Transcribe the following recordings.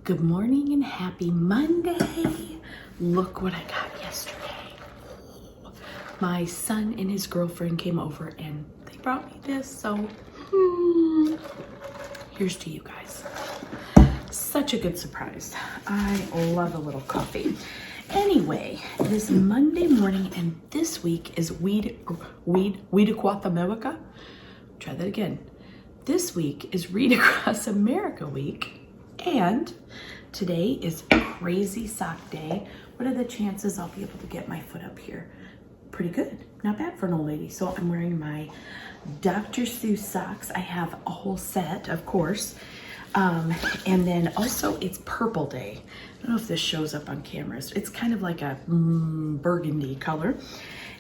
Good morning and happy Monday. Look what I got yesterday. My son and his girlfriend came over and they brought me this, so here's to you guys. Such a good surprise. I love a little coffee. Anyway, it is Monday morning and this week is Weed Across America. Try that again. This week is Read Across America week. And today is Crazy Sock Day. What are the chances I'll be able to get my foot up here? Pretty good. Not bad for an old lady. So I'm wearing my Dr. Seuss socks. I have a whole set, of course. And then also it's Purple Day. I don't know if this shows up on cameras. It's kind of like a burgundy color.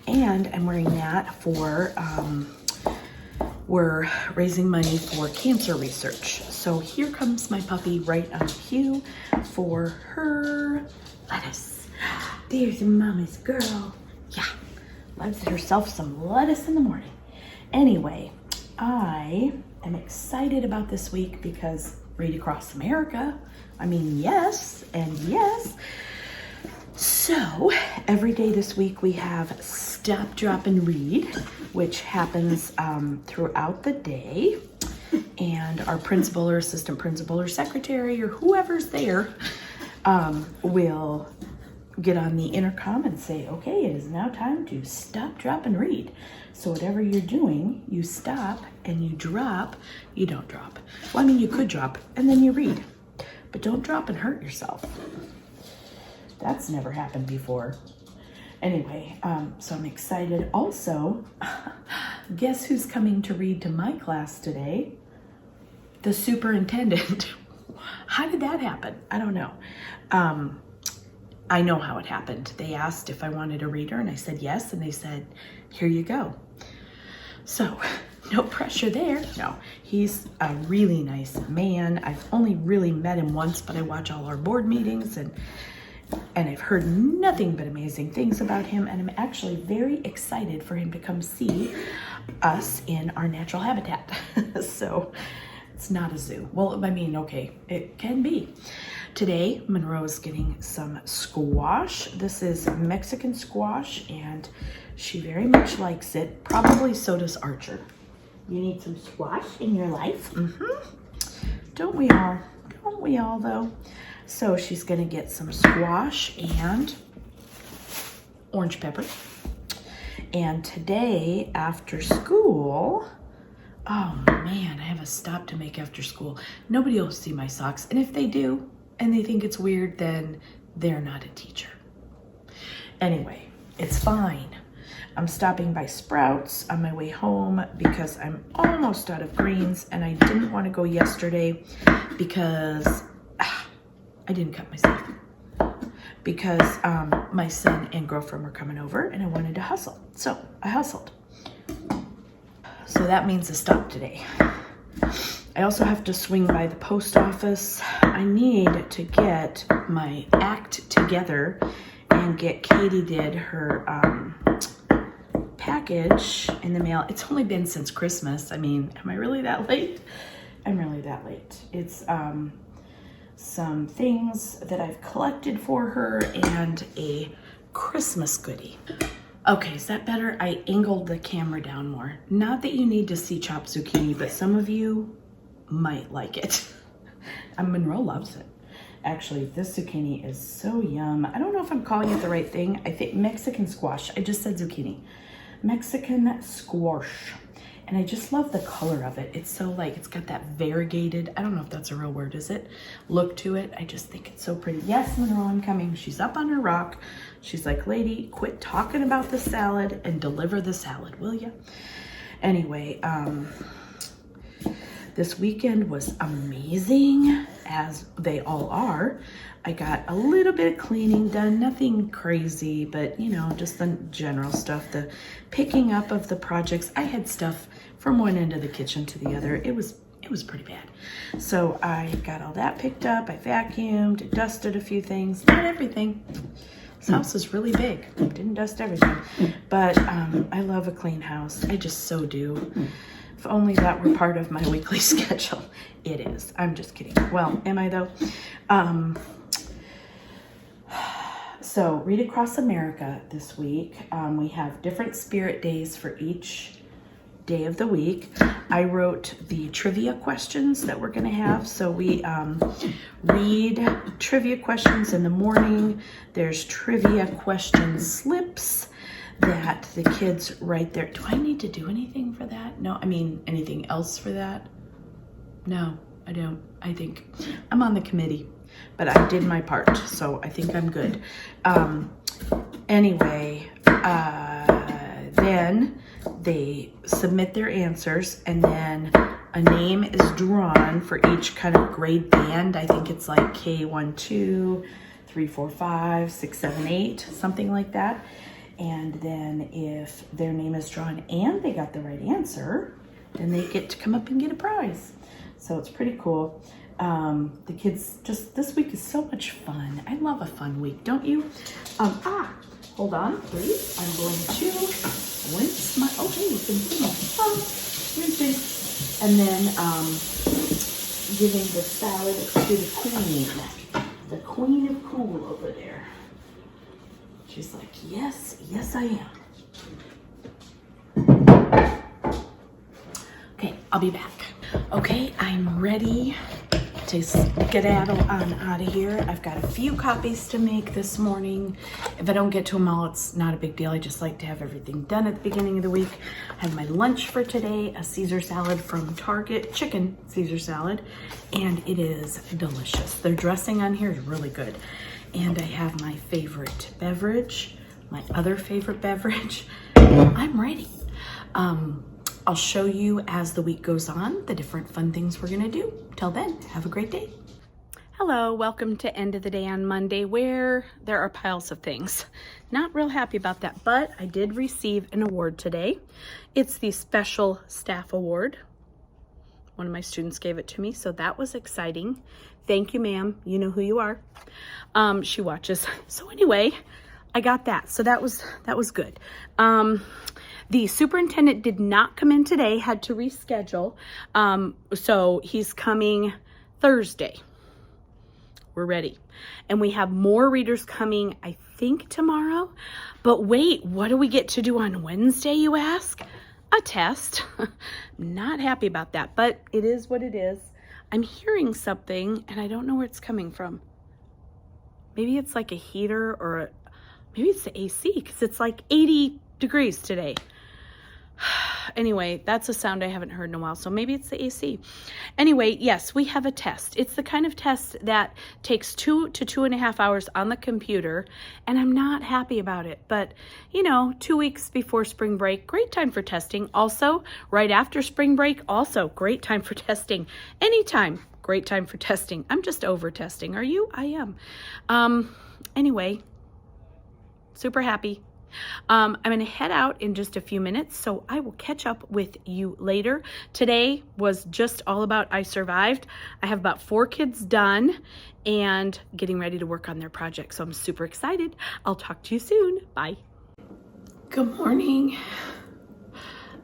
And I'm wearing that for... we're raising money for cancer research. So here comes my puppy right on cue for her lettuce. There's Mama's girl. Yeah, loves herself some lettuce in the morning. Anyway, I am excited about this week because Read Across America. I mean, yes and yes. So every day this week we have Stop, Drop, and Read, which happens throughout the day. And our principal or assistant principal or secretary or whoever's there will get on the intercom and say, okay, it is now time to stop, drop, and read. So whatever you're doing, you stop and you drop. You don't drop. Well, I mean, you could drop and then you read, but don't drop and hurt yourself. That's never happened before. Anyway, so I'm excited. Also, guess who's coming to read to my class today? The superintendent. How did that happen? I don't know. I know how it happened. They asked if I wanted a reader and I said yes. And they said, here you go. So no pressure there. No, he's a really nice man. I've only really met him once, but I watch all our board meetings and I've heard nothing but amazing things about him, and I'm actually very excited for him to come see us in our natural habitat. So it's not a zoo. Well, I mean, okay, it can be. Today, Monroe is getting some squash. This is Mexican squash, and she very much likes it. Probably so does Archer. You need some squash in your life? Don't we all? Don't we all, though? So she's gonna get some squash and orange pepper. And today after school, oh man, I have a stop to make after school. Nobody will see my socks. And if they do, and they think it's weird, then they're not a teacher. Anyway, it's fine. I'm stopping by Sprouts on my way home because I'm almost out of greens and I didn't want to go yesterday because I didn't cut myself because my son and girlfriend were coming over and I wanted to hustle. So I hustled. So that means a stop today. I also have to swing by the post office. I need to get my act together and get Katie her package in the mail. It's only been since Christmas. I mean, am I really that late? I'm really that late. It's some things that I've collected for her and a Christmas goodie. Okay, is that better? I angled the camera down more. Not that you need to see chopped zucchini, but some of you might like it. And Monroe loves it. Actually, this zucchini is so yum. I don't know if I'm calling it the right thing. I think Mexican squash. I just said zucchini. Mexican squash. And I just love the color of it. It's so like, it's got that variegated, I don't know if that's a real word, is it? Look to it. I just think it's so pretty. Yes, Monroe, I'm coming. She's up on her rock. She's like, lady, quit talking about the salad and deliver the salad, will ya? Anyway, this weekend was amazing, as they all are. I got a little bit of cleaning done, nothing crazy, but you know, just the general stuff, the picking up of the projects. I had stuff from one end of the kitchen to the other. It was pretty bad. So I got all that picked up. I vacuumed, dusted a few things, not everything. This house is really big. Didn't dust everything, but I love a clean house. I just so do. If only that were part of my weekly schedule. It is. I'm just kidding. Well, am I though? So Read Across America this week. We have different spirit days for each day of the week. I wrote the trivia questions that we're going to have. So we read trivia questions in the morning. There's trivia question slips that the kids write there. Do I need to do anything for that? No, I mean, anything else for that? No, I don't. I think I'm on the committee, but I did my part, so I think I'm good. Anyway, then they submit their answers, and then a name is drawn for each kind of grade band. I think it's like K1, 2, 3, 4, 5, 6, 7, 8, something like that. And then if their name is drawn and they got the right answer, then they get to come up and get a prize. So it's pretty cool. The kids, just this week is so much fun. I love a fun week, don't you? Hold on, please. I'm going to rinse my, oh, hey, you can see my rinsing. And then giving the salad to the queen of cool over there. She's like, yes, yes I am. Okay, I'll be back. Okay, I'm ready to skedaddle on out of here. I've got a few copies to make this morning. If I don't get to them all, it's not a big deal. I just like to have everything done at the beginning of the week. I have my lunch for today, a Caesar salad from Target, chicken Caesar salad, and it is delicious. Their dressing on here is really good. And I have my favorite beverage, my other favorite beverage. I'm ready. I'll show you as the week goes on the different fun things we're gonna do. Till then, have a great day. Hello, welcome to End of the Day on Monday, where there are piles of things. Not real happy about that, but I did receive an award today. It's the Special Staff Award. One of my students gave it to me, so that was exciting. Thank you, ma'am. You know who you are. She watches. So anyway, I got that. So that was good. The superintendent did not come in today, had to reschedule. So he's coming Thursday. We're ready. And we have more readers coming, I think, tomorrow. But wait, what do we get to do on Wednesday, you ask? A test. Not happy about that, but it is what it is. I'm hearing something and I don't know where it's coming from. Maybe it's like a heater or maybe it's the AC because it's like 80 degrees today. Anyway, that's a sound I haven't heard in a while, so maybe it's the AC. Anyway, yes, we have a test. It's the kind of test that takes 2 to 2.5 hours on the computer, and I'm not happy about it. But, 2 weeks before spring break, great time for testing. Also, right after spring break, also great time for testing. Anytime, great time for testing. I'm just over testing. Are you? I am. Anyway, super happy. I'm going to head out in just a few minutes, so I will catch up with you later. Today was just all about I survived. I have about 4 kids done and getting ready to work on their project, so I'm super excited. I'll talk to you soon. Bye. Good morning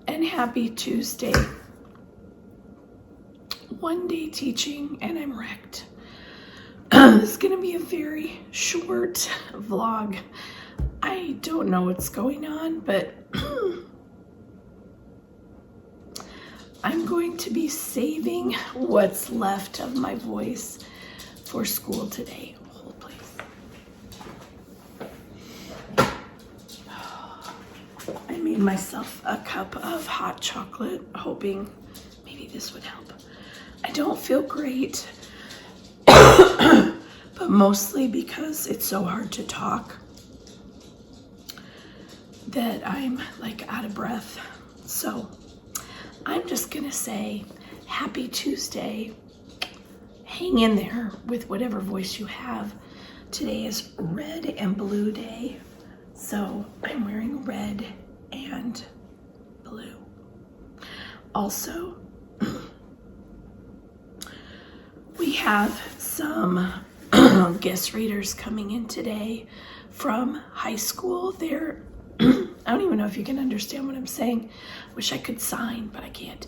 and happy Tuesday. One day teaching and I'm wrecked. This is going to be a very short vlog. I don't know what's going on, but I'm going to be saving what's left of my voice for school today. Hold, please. I made myself a cup of hot chocolate, hoping maybe this would help. I don't feel great, but mostly because it's so hard to talk that I'm like out of breath. So I'm just gonna say happy Tuesday. Hang in there with whatever voice you have. Today is red and blue day, so I'm wearing red and blue. Also, we have some guest readers coming in today from high school. They're I don't even know if you can understand what I'm saying. Wish I could sign, but I can't.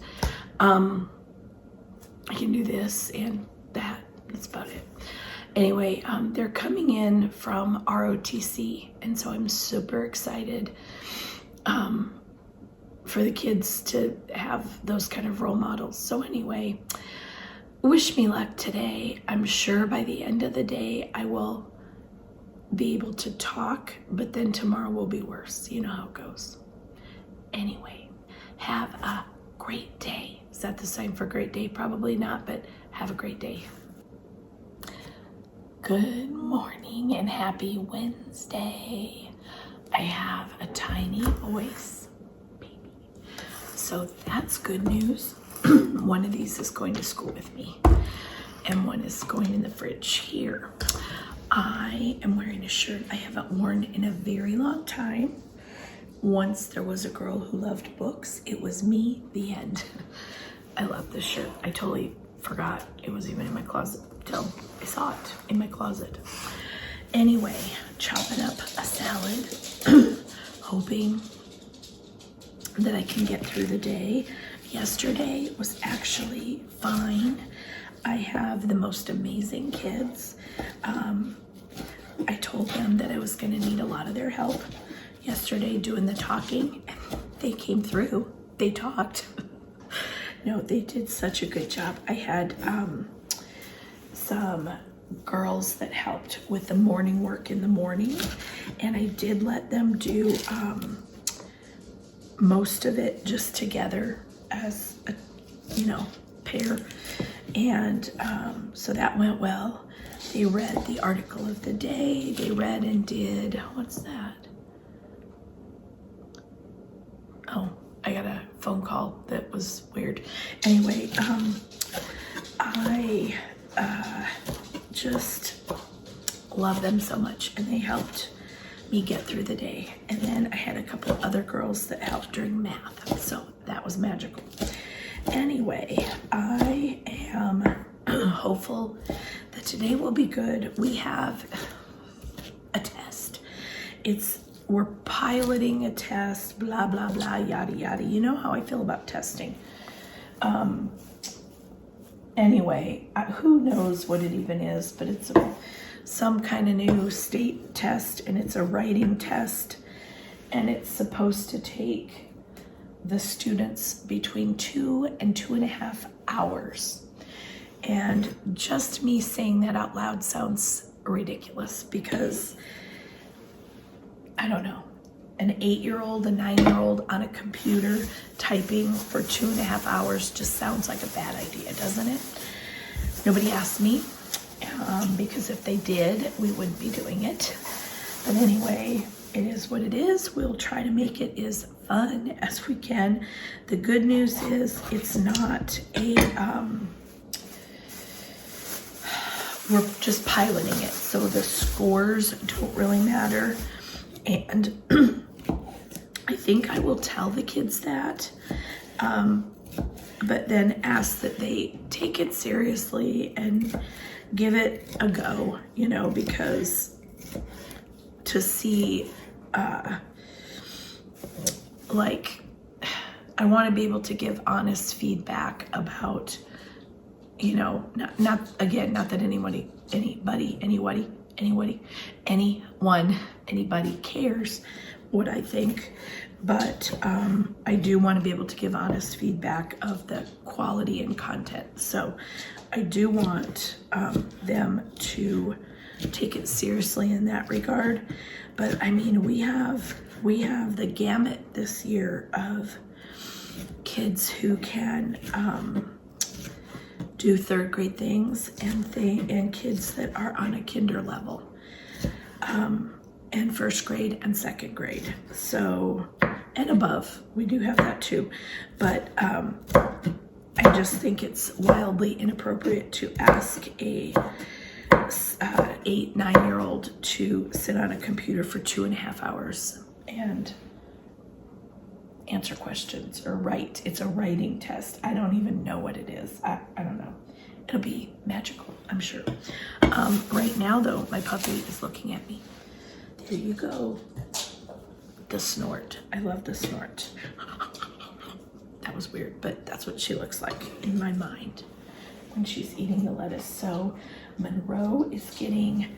I can do this and that. That's about it. Anyway, they're coming in from ROTC, and so I'm super excited for the kids to have those kind of role models. So anyway, wish me luck today. I'm sure by the end of the day I will be able to talk, but then tomorrow will be worse. You know how it goes. Anyway, have a great day. Is that the sign for great day? Probably not, but have a great day. Good morning and happy Wednesday. I have a tiny voice, baby. So that's good news. One of these is going to school with me, and one is going in the fridge here. I am wearing a shirt I haven't worn in a very long time. Once there was a girl who loved books. It was me, the end. I love this shirt. I totally forgot it was even in my closet till I saw it in my closet. Anyway, chopping up a salad, hoping that I can get through the day. Yesterday was actually fine. I have the most amazing kids. I told them that I was going to need a lot of their help yesterday doing the talking, and they came through. They talked. No, they did such a good job. I had some girls that helped with the morning work in the morning, and I did let them do most of it just together as a, pair. And so that went well. They read the article of the day. They read and did, what's that? Oh, I got a phone call that was weird. Anyway, I just love them so much, and they helped me get through the day. And then I had a couple other girls that helped during math, so that was magical. Anyway, I am hopeful that today will be good. We have a test. We're piloting a test, blah, blah, blah, yada, yada. You know how I feel about testing. Anyway, who knows what it even is, but it's some kind of new state test, and it's a writing test, and it's supposed to take the students between 2 and 2.5 hours. And just me saying that out loud sounds ridiculous, because I don't know, an 8-year-old, a 9-year-old on a computer typing for 2.5 hours just sounds like a bad idea, doesn't it? Nobody asked me, because if they did, we wouldn't be doing it. But anyway, it is what it is. We'll try to make it as fun as we can. The good news is it's not we're just piloting it, so the scores don't really matter. And I think I will tell the kids that, but then ask that they take it seriously and give it a go, because to see, I want to be able to give honest feedback about, not that anybody cares what I think, but I do want to be able to give honest feedback of the quality and content. So I do want them to take it seriously in that regard. But I mean, we have the gamut this year of kids who can do third grade things and kids that are on a kinder level, and first grade and second grade. So, and above, we do have that too. But I just think it's wildly inappropriate to ask a 8, 9-year-old to sit on a computer for 2.5 hours and answer questions or write. It's a writing test. I don't even know what it is. I don't know. It'll be magical, I'm sure. Right now though, my puppy is looking at me. There you go. the snort. I love the snort. That was weird, but that's what she looks like in my mind when she's eating the lettuce. So Monroe is getting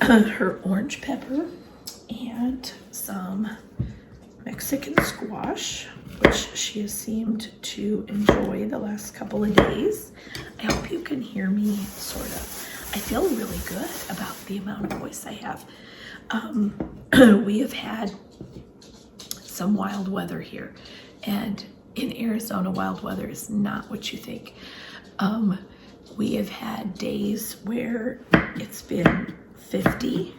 her orange pepper and some Mexican squash, which she has seemed to enjoy the last couple of days. I hope you can hear me, sort of. I feel really good about the amount of voice I have. We have had some wild weather here, and in Arizona, wild weather is not what you think. We have had days where it's been 50,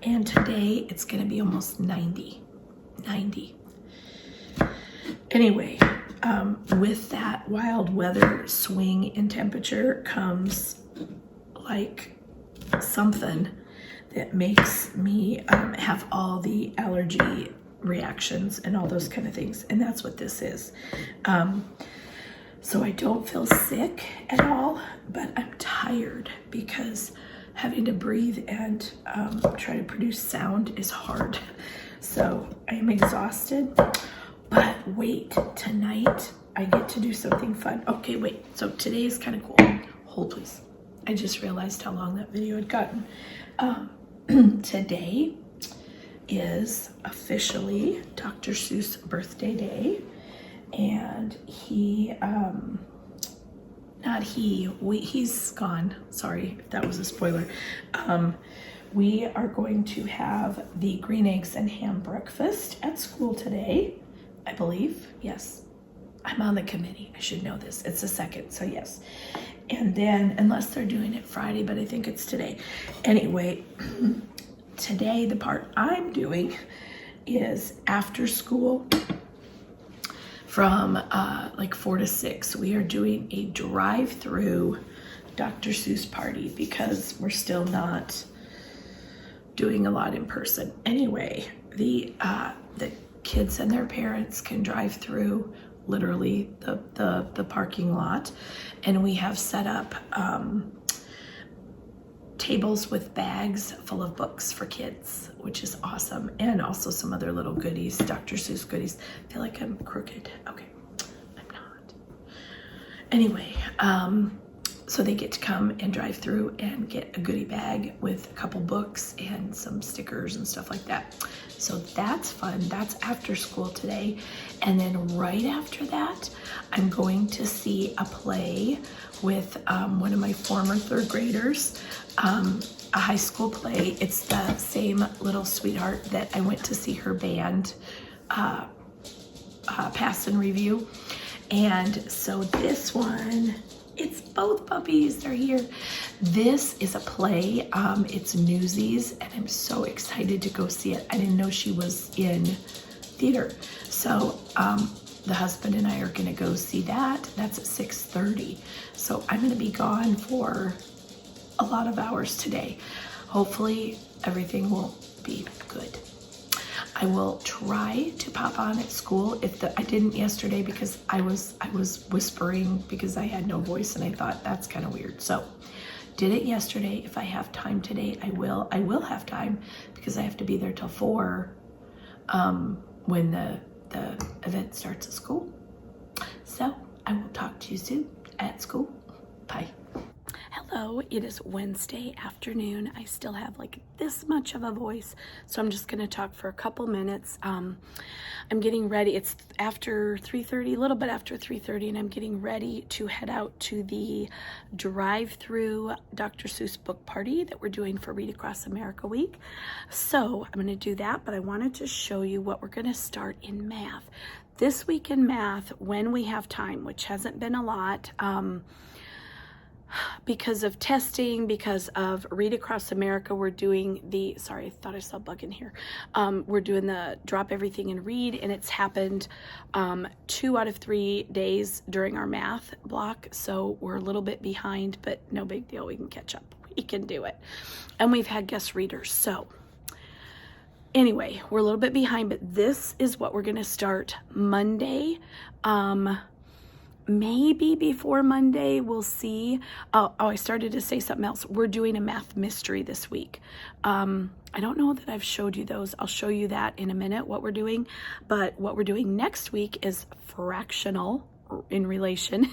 and today it's gonna be almost 90. Anyway, with that wild weather swing in temperature comes like something that makes me have all the allergy reactions and all those kind of things, and that's what this is. So I don't feel sick at all, but I'm tired because having to breathe and try to produce sound is hard. So I'm exhausted, but wait, tonight I get to do something fun. Okay, wait, so today is kind of cool. Hold please. I just realized how long that video had gotten. Today is officially Dr. Seuss' birthday day, and he's gone. Sorry if that was a spoiler. We are going to have the green eggs and ham breakfast at school today, I believe. Yes, I'm on the committee. I should know this. It's the 2nd, so yes. And then, unless they're doing it Friday, but I think it's today. Anyway, today the part I'm doing is after school from like 4 to 6. We are doing a drive-through Dr. Seuss party because we're still not doing a lot in person. Anyway, the kids and their parents can drive through literally the parking lot, and we have set up tables with bags full of books for kids, which is awesome, and also some other little goodies, Dr. Seuss goodies. I feel like I'm crooked. Okay, I'm not. Anyway, so they get to come and drive through and get a goodie bag with a couple books and some stickers and stuff like that. So that's fun. That's after school today. And then right after that, I'm going to see a play with one of my former 3rd graders, a high school play. It's the same little sweetheart that I went to see her band pass and review. And so this one, it's both puppies, they're here. This is a play, it's Newsies, and I'm so excited to go see it. I didn't know she was in theater. So the husband and I are gonna go see that. That's at 6:30. So I'm gonna be gone for a lot of hours today. Hopefully everything will be good. I will try to pop on at school. I didn't yesterday because I was whispering because I had no voice, and I thought that's kind of weird. So did it yesterday. If I have time today, I will. I will have time because I have to be there till 4 when the event starts at school. So I will talk to you soon at school. Bye. Hello, it is Wednesday afternoon. I still have like this much of a voice, so I'm just gonna talk for a couple minutes. I'm getting ready. It's after 3:30, a little bit after 3:30, and I'm getting ready to head out to the drive-through Dr. Seuss book party that we're doing for Read Across America Week. So I'm gonna do that, but I wanted to show you what we're gonna start in math. This week in math, when we have time, which hasn't been a lot, because of testing, because of Read Across America, we're doing the, sorry, I thought I saw a bug in here. We're doing the Drop Everything and Read, and it's happened 2 out of 3 days during our math block. So we're a little bit behind, but no big deal. We can catch up. We can do it. And we've had guest readers. So anyway, we're a little bit behind, but this is what we're going to start Monday. maybe before Monday, we'll see. Oh, I started to say something else. We're doing a math mystery this week. I don't know that I've showed you those. I'll show you that in a minute, what we're doing. But what we're doing next week is fractional in relation.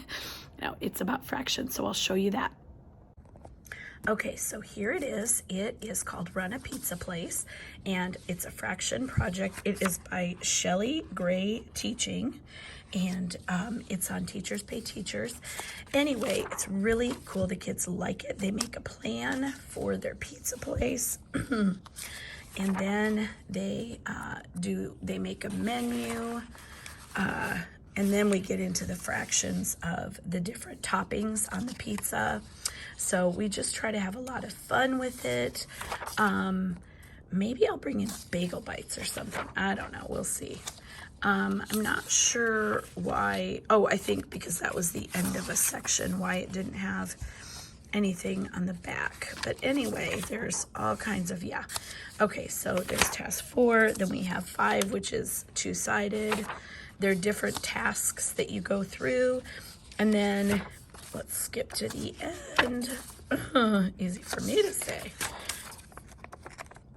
No, it's about fractions, so I'll show you that. Okay, so here it is. It is called Run a Pizza Place, and it's a fraction project. It is by Shelley Gray Teaching, and it's on Teachers Pay Teachers. Anyway, it's really cool. The kids like it. They make a plan for their pizza place, and then they make a menu, and then we get into the fractions of the different toppings on the pizza. So we just try to have a lot of fun with it. Maybe I'll bring in bagel bites or something. I don't know. We'll see. I'm not sure why. Oh, I think because that was the end of a section, why it didn't have anything on the back. But anyway, there's all kinds of, yeah. Okay, so there's task 4. Then we have 5, which is 2-sided. There are different tasks that you go through. And then let's skip to the end. Easy for me to say.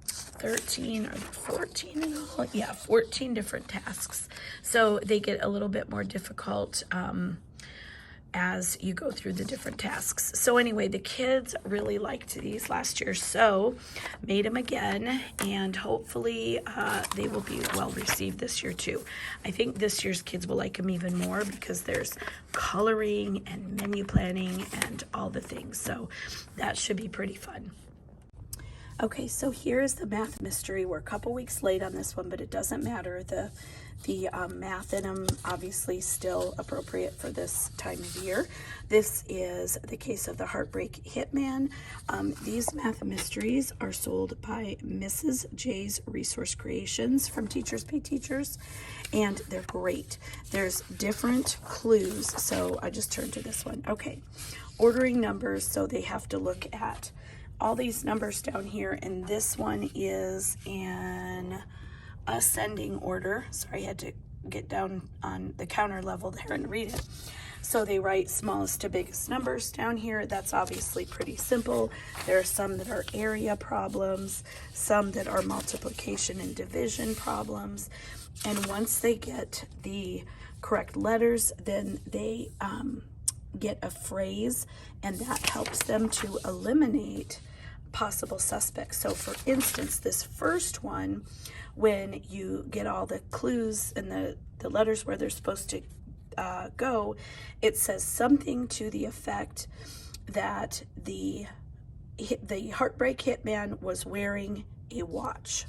13 or 14 in all? Yeah, 14 different tasks. So they get a little bit more difficult as you go through the different tasks. So anyway, the kids really liked these last year, so made them again, and hopefully they will be well received this year too. I think this year's kids will like them even more because there's coloring and menu planning and all the things, so that should be pretty fun. Okay, so here's the math mystery. We're a couple weeks late on this one, but it doesn't matter. The math in them obviously still appropriate for this time of year. This is the case of the Heartbreak Hitman. These math mysteries are sold by Mrs. J's Resource Creations from Teachers Pay Teachers, and they're great. There's different clues, so I just turned to this one. Okay, ordering numbers, so they have to look at all these numbers down here, and this one is in ascending order. Sorry, I had to get down on the counter level there and read it. So they write smallest to biggest numbers down here. That's obviously pretty simple. There are some that are area problems, some that are multiplication and division problems. And once they get the correct letters, then they get a phrase, and that helps them to eliminate possible suspects. So for instance, this first one, when you get all the clues and the letters where they're supposed to go, it says something to the effect that the Heartbreak Hitman was wearing a watch.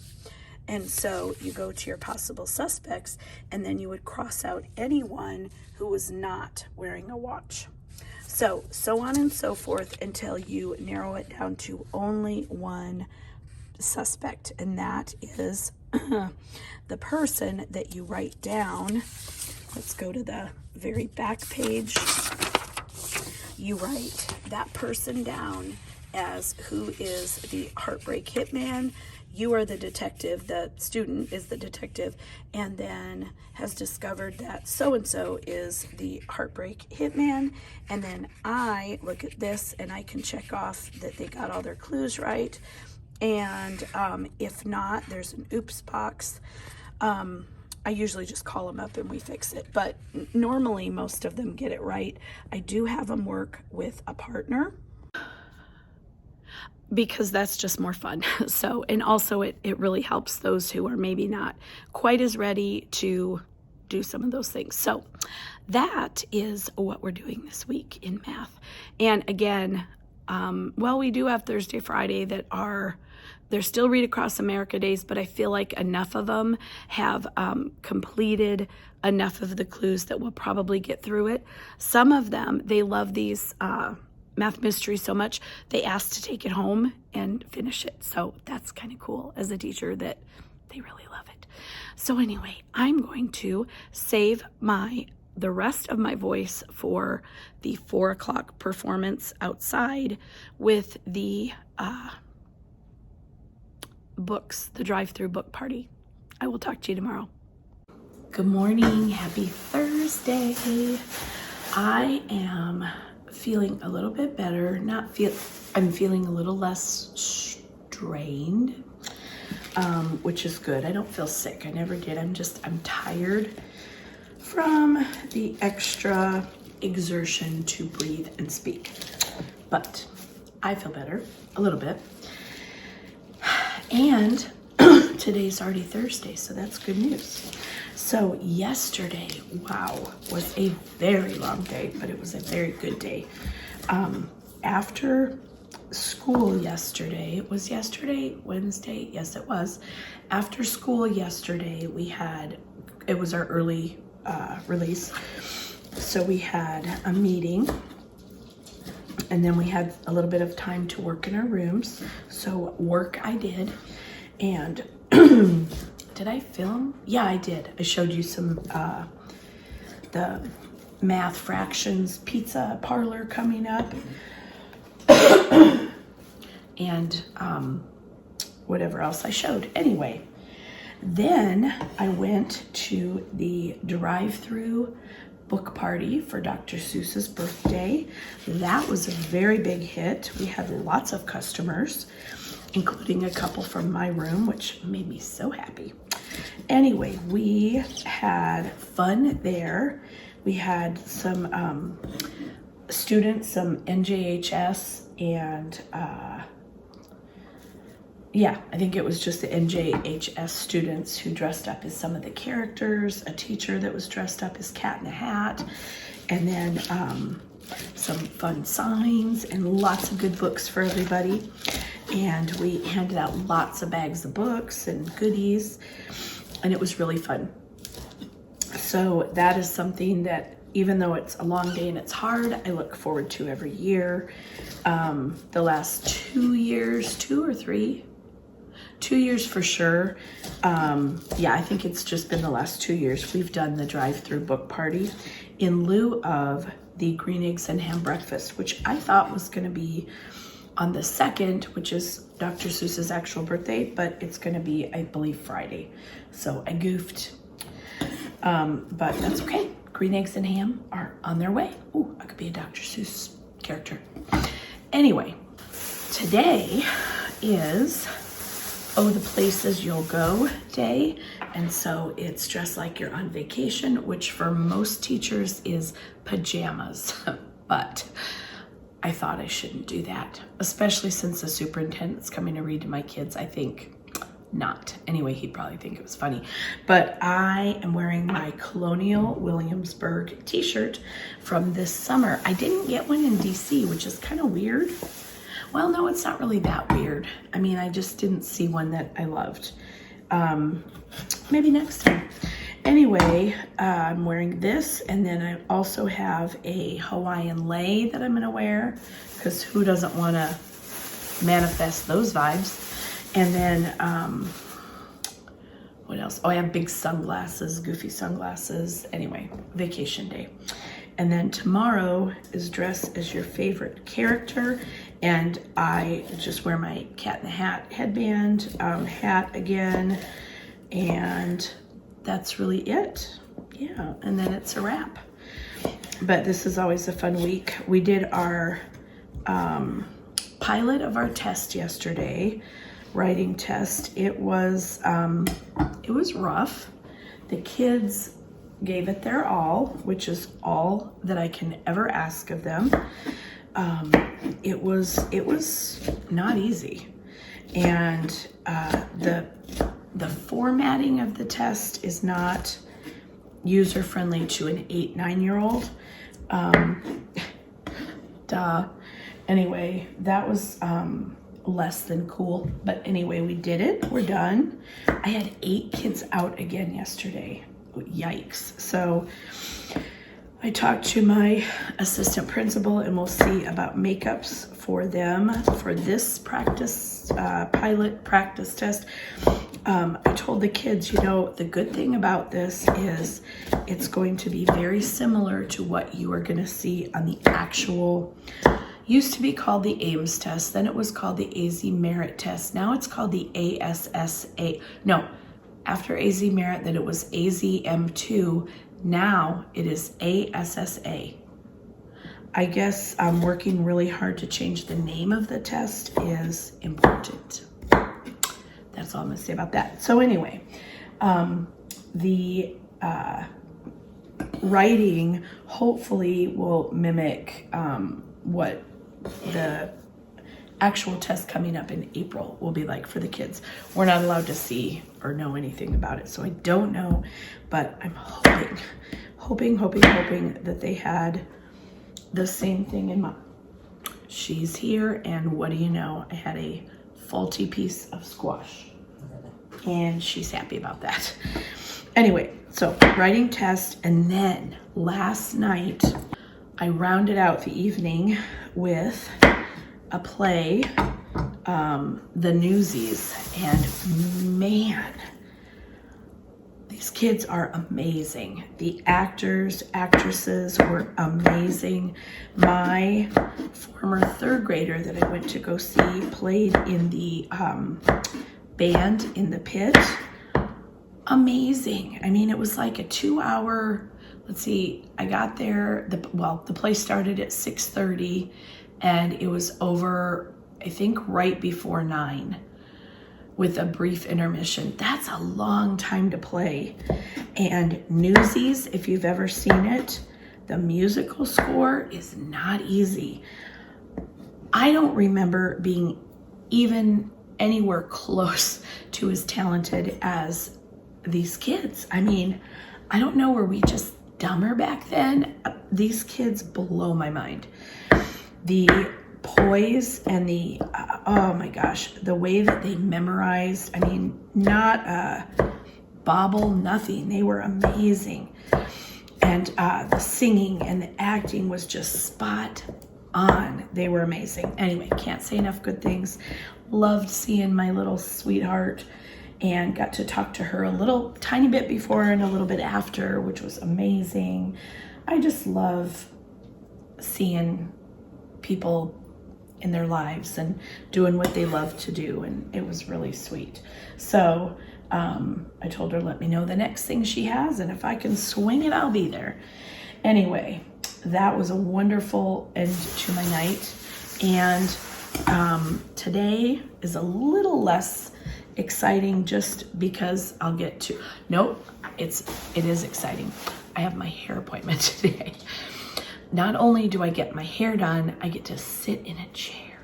And so you go to your possible suspects, and then you would cross out anyone who was not wearing a watch. So on and so forth until you narrow it down to only one suspect, and that is the person that you write down. Let's go to the very back page. You write that person down as who is the Heartbreak Hitman. You are the detective, the student is the detective, and then has discovered that so-and-so is the Heartbreak Hitman. And then I look at this and I can check off that they got all their clues right. And if not, there's an oops box. I usually just call them up and we fix it. But normally most of them get it right. I do have them work with a partner, because that's just more fun. So, and also it really helps those who are maybe not quite as ready to do some of those things. So that is what we're doing this week in math. And again, well, we do have Thursday, Friday that they're still Read Across America days, but I feel like enough of them have completed enough of the clues that we'll probably get through it. Some of them, they love these math mystery so much, they asked to take it home and finish it. So that's kind of cool as a teacher that they really love it. So anyway, I'm going to save the rest of my voice for the 4 o'clock performance outside with the books, the drive-through book party. I will talk to you tomorrow. Good morning, happy Thursday. I am feeling a little bit better. I'm feeling a little less strained, which is good. I don't feel sick. I never did. I'm tired from the extra exertion to breathe and speak. But I feel better a little bit. And today's already Thursday, so that's good news. So yesterday, wow, was a very long day, but it was a very good day. After school yesterday, was yesterday Wednesday? Yes, it was. After school yesterday, it was our early release. So we had a meeting, and then we had a little bit of time to work in our rooms. So work I did, and did I film? Yeah, I did. I showed you some, the math fractions pizza parlor coming up. And whatever else I showed. Anyway, then I went to the drive-through book party for Dr. Seuss's birthday. That was a very big hit. We had lots of customers, including a couple from my room, which made me so happy. Anyway, we had fun there. We had some students, some NJHS, and yeah, I think it was just the NJHS students who dressed up as some of the characters, a teacher that was dressed up as Cat in a Hat, and then some fun signs and lots of good books for everybody. And we handed out lots of bags of books and goodies, and it was really fun. So that is something that, even though it's a long day and it's hard, I look forward to every year. The last 2 years, 2 or 3, 2 years for sure. Yeah, I think it's just been the last 2 years we've done the drive-through book party in lieu of the green eggs and ham breakfast, which I thought was going to be on the 2nd, which is Dr. Seuss's actual birthday, but it's going to be, I believe, Friday. So I goofed, but that's okay. Green eggs and ham are on their way. Ooh, I could be a Dr. Seuss character. Anyway, today is Oh the Places You'll Go day. And so it's dressed like you're on vacation, which for most teachers is pajamas. But I thought I shouldn't do that, especially since the superintendent's coming to read to my kids. I think not. Anyway, he'd probably think it was funny. But I am wearing my Colonial Williamsburg t-shirt from this summer. I didn't get one in DC, which is kind of weird. Well, no, it's not really that weird. I mean, I just didn't see one that I loved. Maybe next time. Anyway, I'm wearing this, and then I also have a Hawaiian lei that I'm gonna wear, because who doesn't want to manifest those vibes? And then, what else? Oh, I have big sunglasses, goofy sunglasses. Anyway, vacation day. And then tomorrow is dress as your favorite character. And I just wear my Cat in the Hat headband, hat again. And that's really it. Yeah, and then it's a wrap. But this is always a fun week. We did our pilot of our test yesterday. Writing test. It was rough. The kids gave it their all, which is all that I can ever ask of them. It was not easy, and the formatting of the test is not user friendly to an 8-9-year-old. Duh. Anyway, that was less than cool, but anyway, we did it. We're done. I had 8 kids out again yesterday. Yikes. So I talked to my assistant principal, and we'll see about makeups for them for this practice pilot practice test. I told the kids, you know, the good thing about this is it's going to be very similar to what you are going to see on the actual, used to be called the AIMS test, then it was called the AZ Merit test. Now it's called the ASSA. No, after AZ Merit, then it was AZM2. Now it is ASSA. I guess working really hard to change the name of the test is important. That's all I'm gonna say about that. So anyway, the writing hopefully will mimic what the actual test coming up in April will be like for the kids. We're not allowed to see or know anything about it, so I don't know, but I'm hoping that they had the same thing in mind. She's here, and what do you know? I had a faulty piece of squash, and she's happy about that. Anyway, so writing test, and then last night I rounded out the evening with a play, The Newsies, and man, these kids are amazing. The actors, actresses were amazing. My former third grader that I went to go see played in the band in the pit. Amazing. I mean, it was like a 2-hour, let's see, I got there, the play started at 6:30 and it was over, I think, right before 9 with a brief intermission. That's a long time to play. And Newsies, if you've ever seen it, the musical score is not easy. I don't remember being even anywhere close to as talented as these kids. I mean, I don't know, were we just dumber back then? These kids blow my mind. The poise and the, oh my gosh, the way that they memorized, I mean, not a bobble, nothing. They were amazing. And the singing and the acting was just spot on. They were amazing. Anyway, can't say enough good things. Loved seeing my little sweetheart and got to talk to her a little tiny bit before and a little bit after, which was amazing. I just love seeing people in their lives and doing what they love to do, and it was really sweet. So I told her, let me know the next thing she has, and if I can swing it, I'll be there. Anyway, that was a wonderful end to my night, and today is a little less exciting just because I'll get to, nope, it is exciting. I have my hair appointment today. Not only do I get my hair done, I get to sit in a chair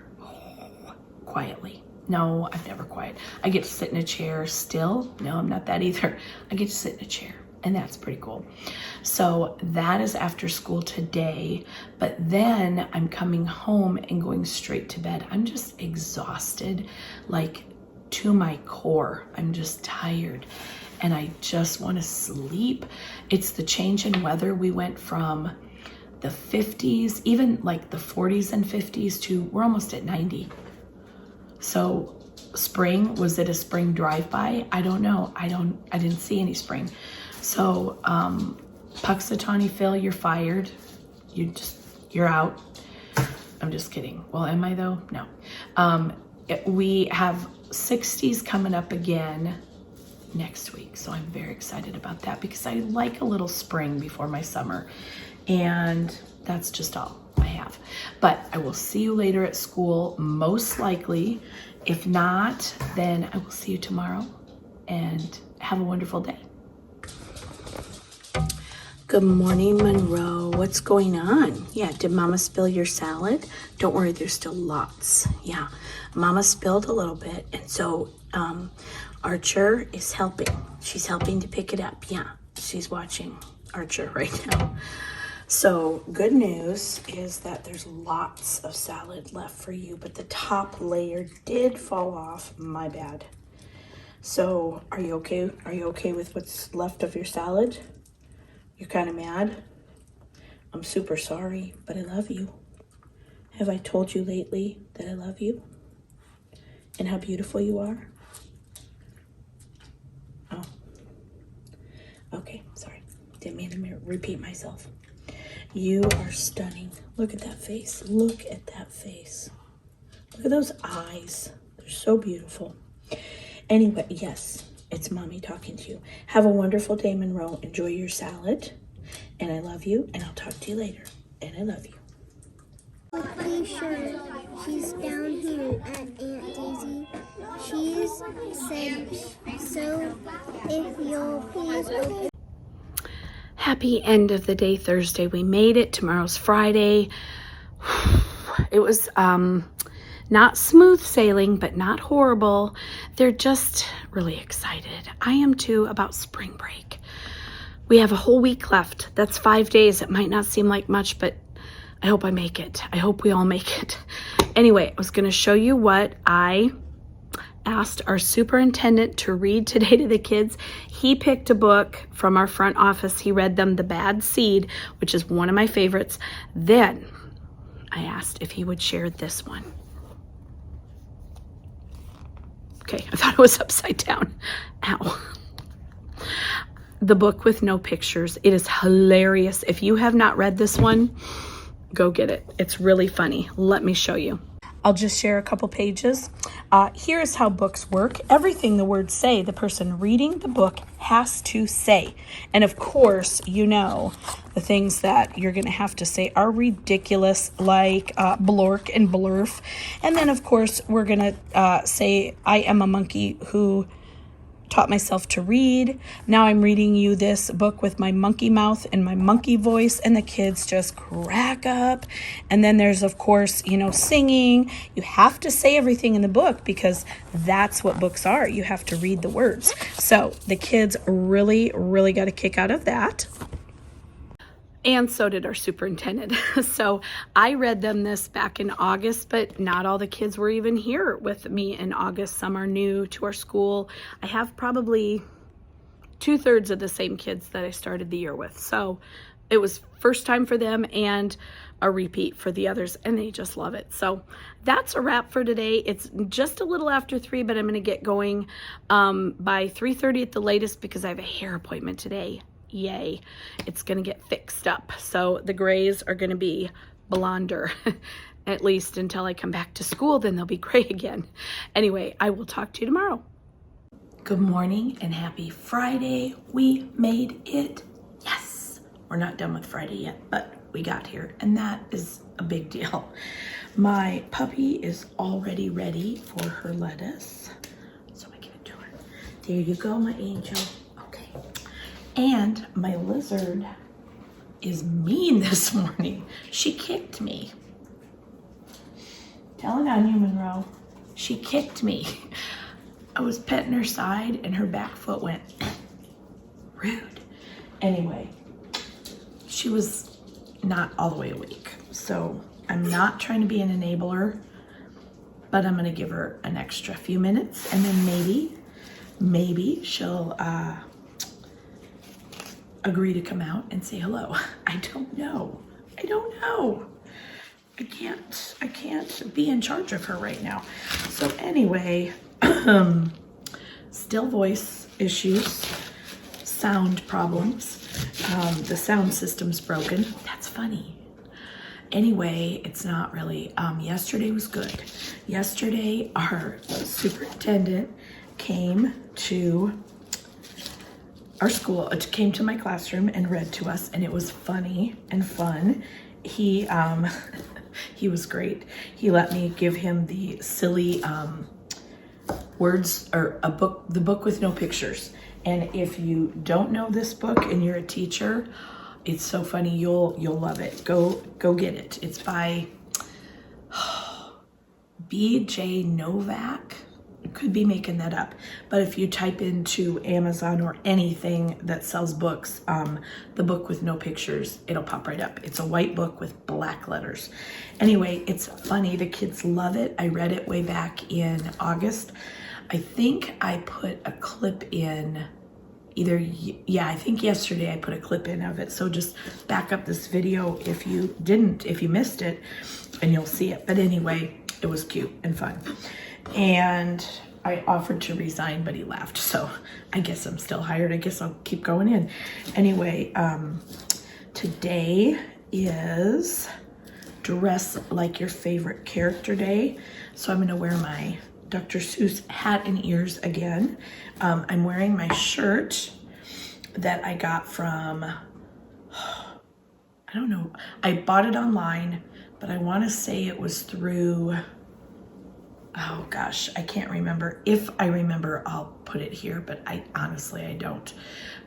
quietly. No, I'm never quiet. I get to sit in a chair still. No, I'm not that either. I get to sit in a chair, and that's pretty cool. So that is after school today, but then I'm coming home and going straight to bed. I'm just exhausted, like to my core. I'm just tired, and I just want to sleep. It's the change in weather. We went from the 50s, even like the 40s and 50s, to we're almost at 90. So spring, was it a spring drive-by? I don't know. I didn't see any spring. So Puxatawny Phil, you're fired. You're out. I'm just kidding. Well, am I though? No. We have 60s coming up again next week. So I'm very excited about that because I like a little spring before my summer. And that's just all I have. But I will see you later at school, most likely. If not, then I will see you tomorrow, and have a wonderful day. Good morning, Monroe. What's going on? Yeah, did Mama spill your salad? Don't worry, there's still lots. Yeah, Mama spilled a little bit, and so Archer is helping. She's helping to pick it up. Yeah, she's watching Archer right now. So good news is that there's lots of salad left for you, but the top layer did fall off. My bad. So are you okay? Are you okay with what's left of your salad? You're kind of mad? I'm super sorry, but I love you. Have I told you lately that I love you? And how beautiful you are? Oh. Okay, sorry. Didn't mean to repeat myself. You are stunning. Look at that face. Look at that face. Look at those eyes. They're so beautiful. Anyway, yes, it's Mommy talking to you. Have a wonderful day, Monroe. Enjoy your salad. And I love you. And I'll talk to you later. And I love you. shirt. He's down here at Aunt Daisy. She's said, so if you'll please open. Happy end of the day Thursday. We made it. Tomorrow's Friday. It was not smooth sailing, but not horrible. They're just really excited. I am too about spring break. We have a whole week left. That's 5 days. It might not seem like much, but I hope I make it. I hope we all make it. Anyway, I was going to show you what I asked our superintendent to read today to the kids. He picked a book from our front office. He read them The Bad Seed, which is one of my favorites. Then I asked if he would share this one. Okay, I thought it was upside down. Ow. The Book with No Pictures. It is hilarious. If you have not read this one, go get it. It's really funny. Let me show you. I'll just share a couple pages. Here's how books work. Everything the words say, the person reading the book has to say. And of course, you know, the things that you're going to have to say are ridiculous, like blork and blurf. And then, of course, we're going to say, I am a monkey who taught myself to read. Now I'm reading you this book with my monkey mouth and my monkey voice, and the kids just crack up. And then there's, of course, you know, singing. You have to say everything in the book because that's what books are. You have to read the words. So the kids really, really got a kick out of that. And so did our superintendent. So I read them this back in August, but not all the kids were even here with me in August. Some are new to our school. I have probably 2/3 of the same kids that I started the year with. So it was first time for them and a repeat for the others, and they just love it. So that's a wrap for today. It's just a little after 3, but I'm going to get going by 3:30 at the latest because I have a hair appointment today. Yay, it's gonna get fixed up. So the grays are gonna be blonder, at least until I come back to school, then they'll be gray again. Anyway, I will talk to you tomorrow. Good morning and happy Friday. We made it. Yes, we're not done with Friday yet, but we got here, and that is a big deal. My puppy is already ready for her lettuce. So I give it to her. There you go, my angel. And my lizard is mean this morning. She kicked me. Tell it on you, Monroe. She kicked me. I was petting her side and her back foot went rude. Anyway, she was not all the way awake. So I'm not trying to be an enabler, but I'm gonna give her an extra few minutes and then maybe she'll agree to come out and say hello. I don't know. I can't be in charge of her right now. So anyway, still voice issues, sound problems. The sound system's broken. That's funny. Anyway, it's not really. Yesterday was good. Yesterday, our superintendent came to our school, came to my classroom and read to us, and it was funny and fun. He was great. He let me give him the silly words, or the book with no pictures. And if you don't know this book and you're a teacher, it's so funny. You'll love it. Go get it. It's by B.J. Novak. Could be making that up, but if you type into Amazon or anything that sells books, the book with no pictures, it'll pop right up. It's a white book with black letters. Anyway, it's funny. The kids love it. I read it way back in August. I think I put a clip in I think yesterday I put a clip in of it. So just back up this video if you missed it, and you'll see it. But anyway, it was cute and fun. And I offered to resign, but he laughed. So I guess I'm still hired. I guess I'll keep going in. Anyway, today is Dress Like Your Favorite Character Day. So I'm gonna wear my Dr. Seuss hat and ears again. I'm wearing my shirt that I got from, I don't know, I bought it online, but I want to say it was through, oh gosh, I can't remember. If I remember, I'll put it here, but I don't.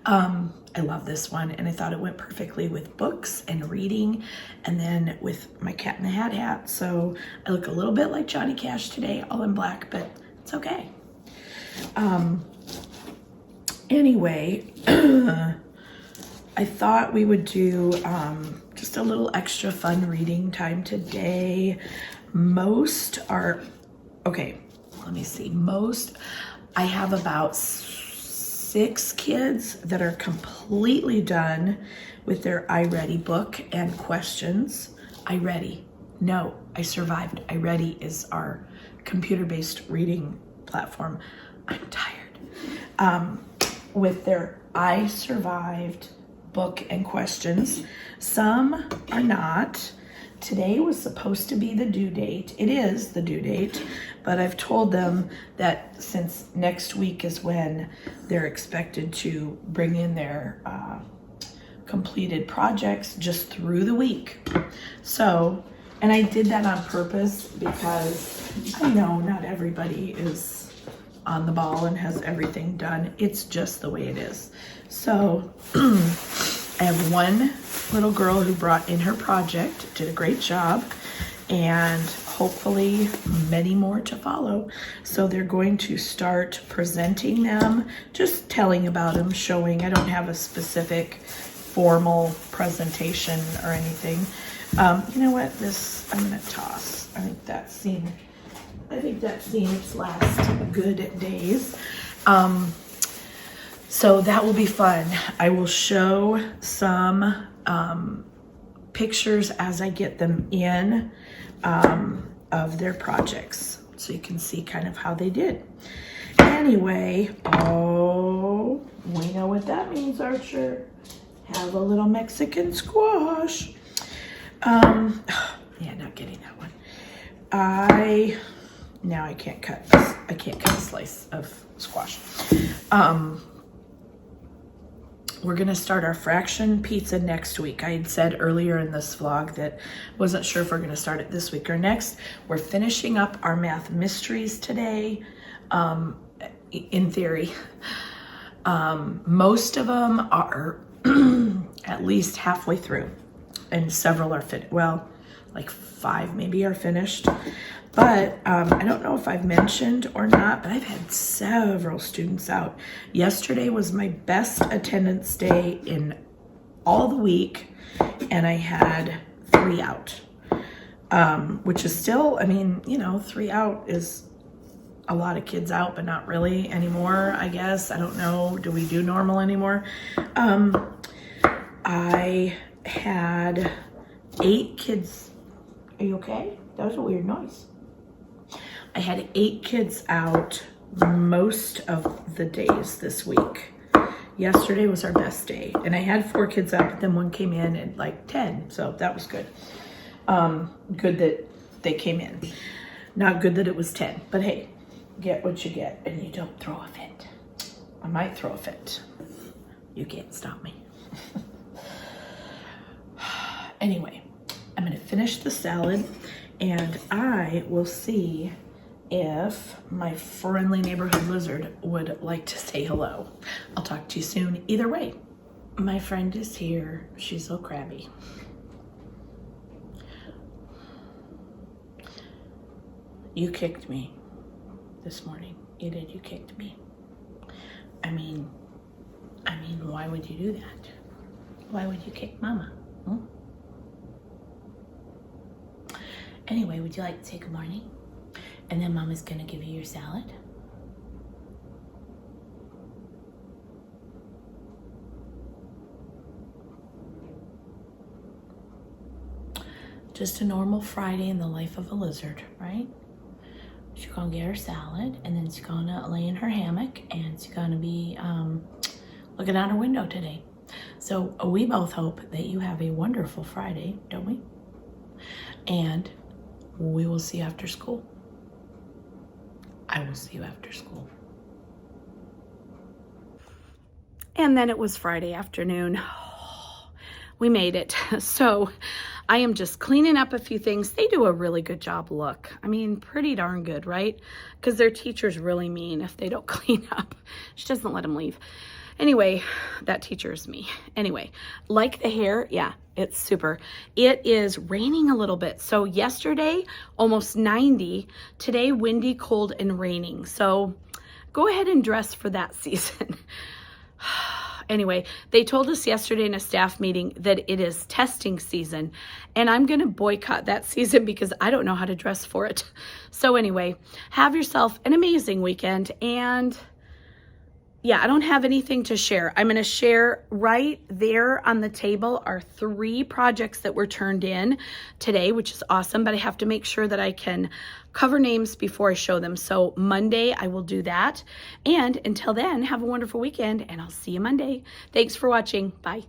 I love this one, and I thought it went perfectly with books and reading, and then with my Cat in the Hat hat. So I look a little bit like Johnny Cash today, all in black, but it's okay. Anyway, I thought we would do just a little extra fun reading time today. Most are, okay, let me see. I have about 6 kids that are completely done with their iReady book and questions. iReady, no, I survived. iReady is our computer-based reading platform. I'm tired. With their I survived book and questions. Some are not. Today was supposed to be the due date. It is the due date, but I've told them that since next week is when they're expected to bring in their completed projects just through the week. So, and I did that on purpose because I know not everybody is on the ball and has everything done. It's just the way it is. So I have one little girl who brought in her project, did a great job, and hopefully many more to follow. So they're going to start presenting them, just telling about them, showing. I don't have a specific formal presentation or anything. You know what, this I'm gonna toss. I think that's seen its last good days. So that will be fun. I will show some pictures as I get them in of their projects, so you can see kind of how they did. Anyway, oh, we know what that means, Archer. Have a little Mexican squash. Yeah, not getting that one. Now I can't cut a slice of squash. We're gonna start our fraction pizza next week. I had said earlier in this vlog that wasn't sure if we're gonna start it this week or next. We're finishing up our math mysteries today, in theory. Most of them are at least halfway through, and several are like 5 maybe are finished. But I don't know if I've mentioned or not, but I've had several students out. Yesterday was my best attendance day in all the week, and I had 3 out, which is still, I mean, 3 out is a lot of kids out, but not really anymore, I guess. I don't know. Do we do normal anymore? I had 8 kids. Are you okay? That was a weird noise. I had 8 kids out most of the days this week. Yesterday was our best day, and I had 4 kids out, but then one came in at like 10, so that was good. Good that they came in. Not good that it was 10, but hey, get what you get, and you don't throw a fit. I might throw a fit. You can't stop me. Anyway, I'm gonna finish the salad, and I will see if my friendly neighborhood lizard would like to say hello. I'll talk to you soon. Either way, my friend is here. She's so crabby. You kicked me this morning. You did. You kicked me. I mean, why would you do that? Why would you kick Mama? Anyway, would you like to say good morning? And then Mama's gonna give you your salad. Just a normal Friday in the life of a lizard, right? She's gonna get her salad, and then she's gonna lay in her hammock, and she's gonna be looking out her window today. So we both hope that you have a wonderful Friday, don't we? And we will see you after school. I will see you after school. And then it was Friday afternoon. we made it. So I am just cleaning up a few things. They do a really good job. Look, I mean, pretty darn good, right? Because their teacher's really mean if they don't clean up. She doesn't let them leave. Anyway, that teacher is me. Anyway, like the hair, yeah, it's super. It is raining a little bit. So yesterday, almost 90. Today, windy, cold, and raining. So go ahead and dress for that season. Anyway, they told us yesterday in a staff meeting that it is testing season, and I'm going to boycott that season because I don't know how to dress for it. So anyway, have yourself an amazing weekend, and yeah, I don't have anything to share. I'm going to share right there on the table are 3 projects that were turned in today, which is awesome, but I have to make sure that I can cover names before I show them. So Monday, I will do that. And until then, have a wonderful weekend, and I'll see you Monday. Thanks for watching. Bye.